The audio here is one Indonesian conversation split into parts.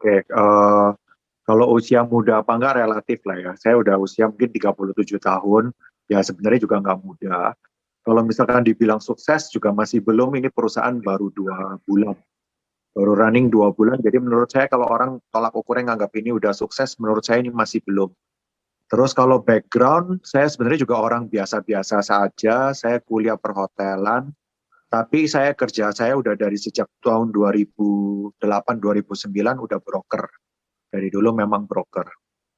Oke, kalau usia muda apa enggak relatif lah ya. Saya udah usia mungkin 37 tahun, ya sebenarnya juga nggak muda. Kalau misalkan dibilang sukses juga masih belum, ini perusahaan baru 2 bulan. Baru running 2 bulan, jadi menurut saya kalau orang tolak ukurnya nganggap ini udah sukses, menurut saya ini masih belum. Terus kalau background, saya sebenarnya juga orang biasa-biasa saja, saya kuliah perhotelan, tapi saya udah dari sejak tahun 2008-2009 udah broker. Dari dulu memang broker.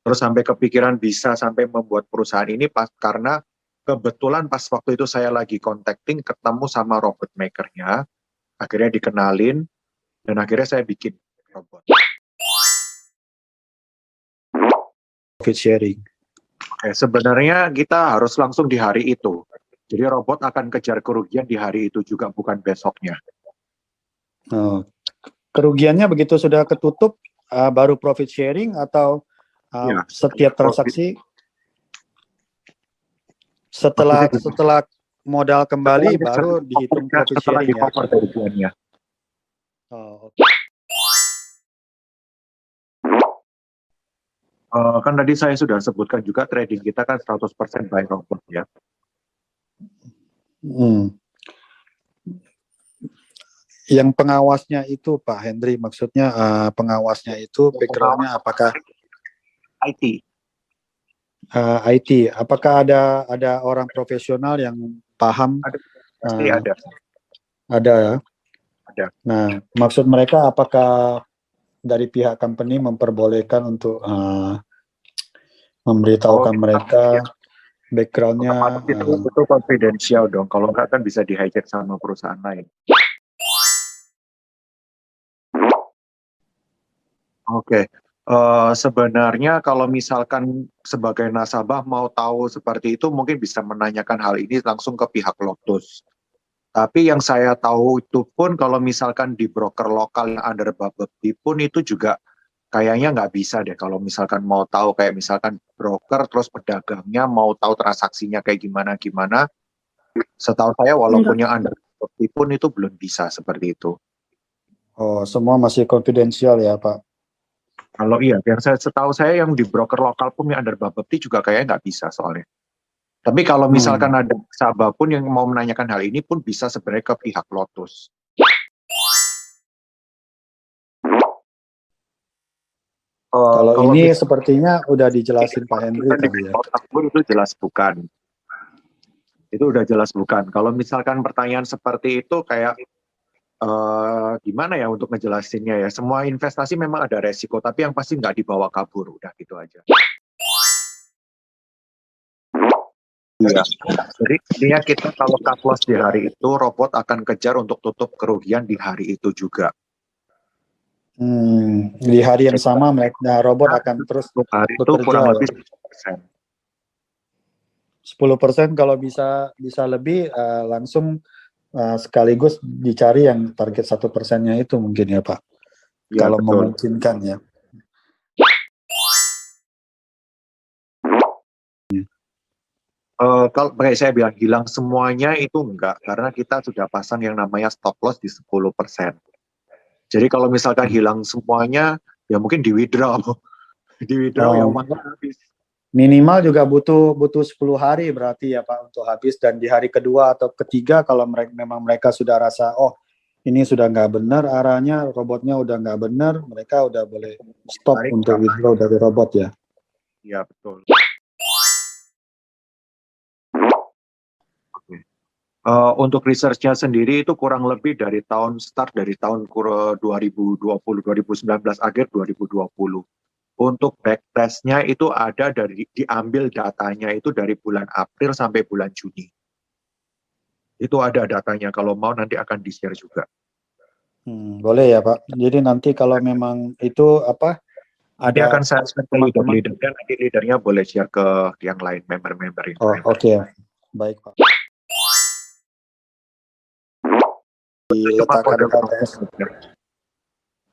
Terus sampai kepikiran bisa sampai membuat perusahaan ini pas karena kebetulan pas waktu itu saya lagi contacting ketemu sama robot makernya, akhirnya dikenalin dan akhirnya saya bikin robot. Profit sharing. Sebenarnya kita harus langsung di hari itu. Jadi robot akan kejar kerugian di hari itu juga, bukan besoknya. Kerugiannya begitu sudah ketutup baru profit sharing atau Ya, setiap transaksi setelah modal kembali baru dihitung profit sharing ya? Kerugiannya. Kan tadi saya sudah sebutkan juga trading kita kan 100% buy robot ya. Yang pengawasnya itu Pak Hendry, maksudnya pengawasnya itu backgroundnya apakah IT? IT, apakah ada orang profesional yang paham? Pasti ada. Ada ya? Ada. Nah, maksud mereka apakah dari pihak company memperbolehkan untuk memberitahukan mereka backgroundnya? Itu konfidensial dong, kalau nggak kan bisa di-hijack sama perusahaan lain. Oke. Sebenarnya kalau misalkan sebagai nasabah mau tahu seperti itu, mungkin bisa menanyakan hal ini langsung ke pihak Lotus. Tapi yang saya tahu itu pun kalau misalkan di broker lokal yang under Bapepti pun itu juga kayaknya nggak bisa deh. Kalau misalkan mau tahu kayak misalkan broker terus pedagangnya mau tahu transaksinya kayak gimana-gimana, setahu saya walaupun yang under Bapepti pun itu belum bisa seperti itu. Oh, semua masih konfidensial ya Pak? Kalau iya, yang setahu saya yang di broker lokal pun yang under Bapepti juga kayaknya nggak bisa soalnya. Tapi kalau misalkan ada nasabah pun yang mau menanyakan hal ini pun bisa sebenarnya ke pihak Lotus. Kalau ini sepertinya udah dijelasin Pak Hendry tadi ya. Itu jelas bukan. Itu udah jelas bukan. Kalau misalkan pertanyaan seperti itu kayak gimana ya untuk ngejelasinnya ya. Semua investasi memang ada resiko, tapi yang pasti nggak dibawa kabur. Udah gitu aja. Iya. Jadi intinya kita kalau cut loss di hari itu, robot akan kejar untuk tutup kerugian di hari itu juga. Di hari yang sama robot akan terus hari itu kurang lebih 10% kalau bisa lebih langsung sekaligus dicari yang target 1%-nya itu mungkin ya Pak. Ya, kalau betul. Memungkinkan ya. Kalau kayak saya bilang hilang semuanya itu enggak, karena kita sudah pasang yang namanya stop loss di 10%. Jadi kalau misalkan hilang semuanya, ya mungkin di withdraw. Di withdraw yang uangnya habis. Minimal juga butuh 10 hari berarti ya Pak untuk habis, dan di hari kedua atau ketiga kalau memang mereka sudah rasa oh ini sudah nggak benar arahnya, robotnya udah nggak benar, mereka udah boleh stop untuk withdraw dari robot ya. Iya betul. Untuk research-nya sendiri itu kurang lebih dari tahun 2020, 2019 akhir 2020. Untuk backtest-nya itu ada diambil datanya itu dari bulan April sampai bulan Juni. Itu ada datanya, kalau mau nanti akan di-share juga. Boleh ya Pak. Jadi nanti kalau memang itu apa? Nanti akan saya share ke leader-leadernya, nanti leadernya boleh share ke yang lain, member-member ini. Oh oke. Baik Pak.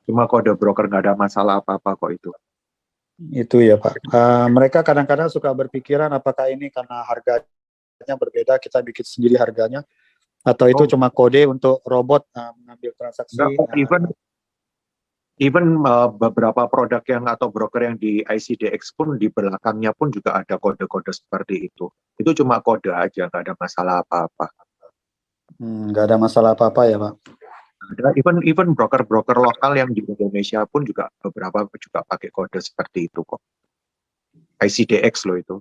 Cuma kode broker nggak ada masalah apa-apa kok itu. Itu ya Pak. Mereka kadang-kadang suka berpikiran apakah ini karena harganya berbeda kita bikin sendiri harganya, atau itu cuma kode untuk robot mengambil transaksi. Even beberapa produk yang atau broker yang di ICDX pun di belakangnya pun juga ada kode-kode seperti itu. Itu cuma kode aja, nggak ada masalah apa-apa. Nggak ada masalah apa-apa ya Pak. Even broker-broker lokal yang di Indonesia pun juga beberapa juga pakai kode seperti itu kok. ICDX loh itu.